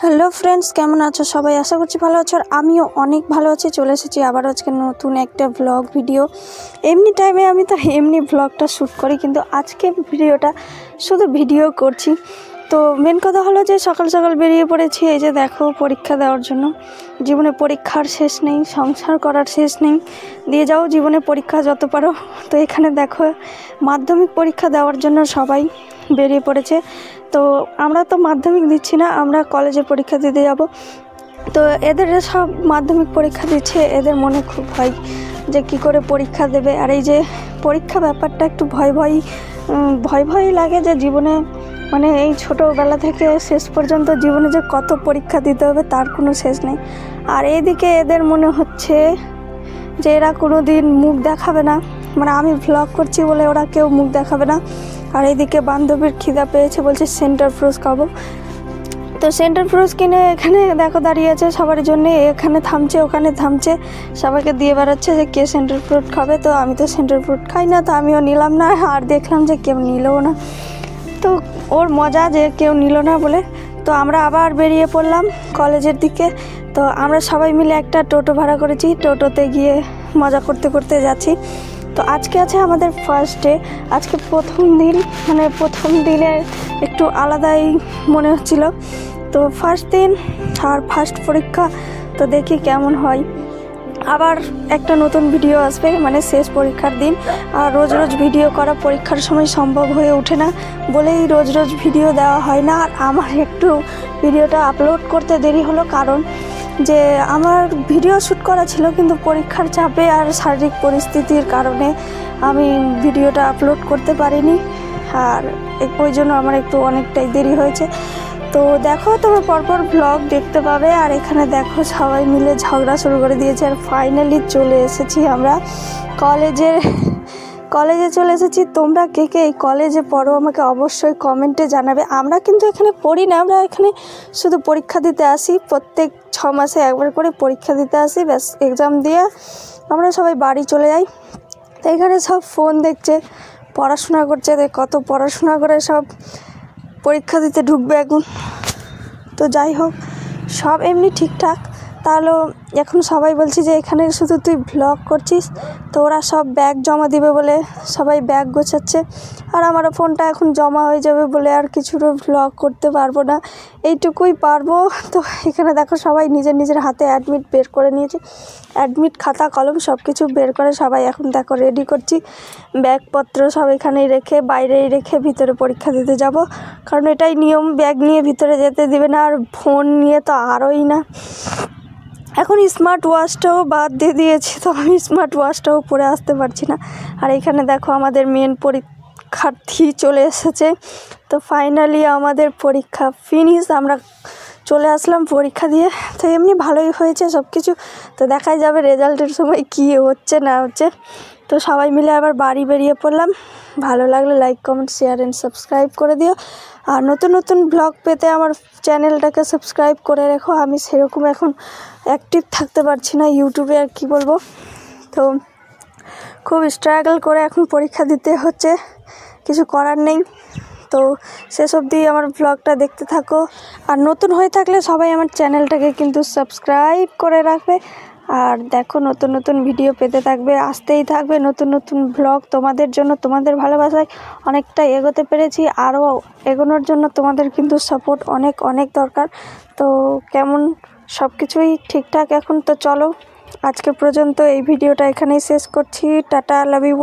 Hello friends, কেমন আছো সবাই? আশা করছি ভালো আছো। আর আমিও অনেক ভালো আছি। চলে এসেছি আবার আজকে নতুন একটা ব্লগ ভিডিও। এমনি টাইমে আমি তো এমনি ব্লগটা শ্যুট করি, কিন্তু আজকে ভিডিওটা শুধু ভিডিও করছি। তো মেন কথা হলো যে সকাল সকাল বেরিয়ে পড়েছি। এই যে দেখো, পরীক্ষা দেওয়ার জন্য। জীবনে পরীক্ষার শেষ নেই, সংসার করার শেষ নেই, দিয়ে যাও জীবনে পরীক্ষা যত পারো। তো এখানে দেখো, মাধ্যমিক পরীক্ষা দেওয়ার জন্য সবাই বেরিয়ে পড়েছে। তো আমরা তো মাধ্যমিক দিচ্ছি না, আমরা কলেজে পরীক্ষা দিতে যাব। তো এদের সব মাধ্যমিক পরীক্ষা দিচ্ছে, এদের মনে খুব ভয় যে কী করে পরীক্ষা দেবে। আর এই যে পরীক্ষা ব্যাপারটা একটু ভয় লাগে, যে জীবনে মানে এই ছোটোবেলা থেকে শেষ পর্যন্ত জীবনে যে কত পরীক্ষা দিতে হবে তার কোনো শেষ নেই। আর এইদিকে এদের মনে হচ্ছে যে এরা কোনো দিন মুখ দেখাবে না, মানে আমি ভ্লগ করছি বলে ওরা কেউ মুখ দেখাবে না। আর এইদিকে বান্ধবীর খিদা পেয়েছে, বলছে সেন্টার ফ্রুটস খাবো। তো সেন্টার ফ্রুটস কিনে এখানে দেখো দাঁড়িয়ে আছে সবার জন্য, এখানে থামছে ওখানে থামছে, সবাইকে দিয়ে বেড়াচ্ছে যে কে সেন্টার ফ্রুট খাবে। তো আমি তো সেন্টার ফ্রুট খাই না, তো আমিও নিলাম না। আর দেখলাম যে কেউ নিলও না, তো ওর মজা যে কেউ নিল না বলে। তো আমরা আবার বেরিয়ে পড়লাম কলেজের দিকে। তো আমরা সবাই মিলে একটা টোটো ভাড়া করেছি, টোটোতে গিয়ে মজা করতে করতে যাচ্ছি। তো আজকে আছে আমাদের ফার্স্ট ডে, আজকে প্রথম দিন, মানে প্রথম দিনে একটু আলাদাই মনে হচ্ছিল। তো ফার্স্ট দিন আর ফার্স্ট পরীক্ষা, তো দেখি কেমন হয়। আবার একটা নতুন ভিডিও আসবে, মানে শেষ পরীক্ষার দিন। আর রোজ রোজ ভিডিও করা পরীক্ষার সময় সম্ভব হয়ে ওঠে না বলেই রোজ রোজ ভিডিও দেওয়া হয় না। আর আমার একটু ভিডিওটা আপলোড করতে দেরি হলো, কারণ যে আমার ভিডিও শ্যুট করা ছিল, কিন্তু পরীক্ষার চাপে আর শারীরিক পরিস্থিতির কারণে আমি ভিডিওটা আপলোড করতে পারিনি। আর ওই জন্য আমার একটু অনেকটাই দেরি হয়েছে। তো দেখো, তোমরা পরপর ব্লগ দেখতে পাবে। আর এখানে দেখো সবাই মিলে ঝগড়া শুরু করে দিয়েছে। আর ফাইনালি চলে এসেছি আমরা কলেজে চলে এসেছি। তোমরা কে কে এই কলেজে পড়ো আমাকে অবশ্যই কমেন্টে জানাবে। আমরা কিন্তু এখানে পড়ি না, আমরা এখানে শুধু পরীক্ষা দিতে আসি। প্রত্যেক 6 মাসে একবার করে পরীক্ষা দিতে আসি, ব্যাস এক্সাম দিয়ে আমরা সবাই বাড়ি চলে যাই। তো এখানে সব ফোন দেখছে, পড়াশোনা করছে, কত পড়াশোনা করে সব পরীক্ষা দিতে ঢুকবে এখন। তো যাই হোক, সব এমনি ঠিকঠাক। তাহলে এখন সবাই বলছি যে এখানে শুধু তুই ভ্লগ করছিস। তো ওরা সব ব্যাগ জমা দিবে বলে সবাই ব্যাগ গোছাচ্ছে। আর আমারও ফোনটা এখন জমা হয়ে যাবে বলে আর কিছুটা ভ্লগ করতে পারবো না, এইটুকুই পারবো। তো এখানে দেখো সবাই নিজের নিজের হাতে অ্যাডমিট বের করে নিয়েছে, অ্যাডমিট খাতা কলম সব কিছু বের করে সবাই এখন দেখো রেডি করছি। ব্যাগপত্র সব এখানেই রেখে, বাইরেই রেখে ভিতরে পরীক্ষা দিতে যাব, কারণ এটাই নিয়ম, ব্যাগ নিয়ে ভিতরে যেতে দিবে না। আর ফোন নিয়ে তো আরোই না। এখন স্মার্ট ওয়াচটাও বাদ দিয়ে দিয়েছি, তো আমি স্মার্ট ওয়াচটাও পরে আসতে পারছি না। আর এখানে দেখো আমাদের মেন পরীক্ষার্থী চলে এসেছে। তো ফাইনালি আমাদের পরীক্ষা ফিনিশ, আমরা চলে আসলাম পরীক্ষা দিয়ে। তো এমনি ভালোই হয়েছে সব কিছু, তো দেখাই যাবে রেজাল্টের সময় কী হচ্ছে না হচ্ছে। তো সবাই মিলে আবার বাড়ি বেরিয়ে পড়লাম। ভালো লাগলে like comment share and subscribe করে দিও। আর নতুন নতুন ব্লগ পেতে আমার চ্যানেলটাকে সাবস্ক্রাইব করে রেখো। আমি সেরকম এখন অ্যাক্টিভ থাকতে পারছি না ইউটিউবে, আর কি বলবো। তো খুব স্ট্রাগল করে এখন পরীক্ষা দিতে হচ্ছে, কিছু করার নেই। তো শেষ অবধি আমার ব্লগটা দেখতে থাকো। আর নতুন হয়ে থাকলে সবাই আমার চ্যানেলটাকে কিন্তু সাবস্ক্রাইব করে রাখবে। আর দেখো, নতুন নতুন ভিডিও পেতে থাকবে, আসতেই থাকবে নতুন নতুন ব্লগ তোমাদের জন্য। তোমাদের ভালোবাসায় অনেকটা এগোতে পেরেছি, আরও এগোনোর জন্য তোমাদের কিন্তু সাপোর্ট অনেক অনেক দরকার। তো কেমন, সব কিছুই ঠিকঠাক এখন। তো চলো, আজকে পর্যন্ত এই ভিডিওটা এখানেই শেষ করছি। টাটা, লাভ ইউ।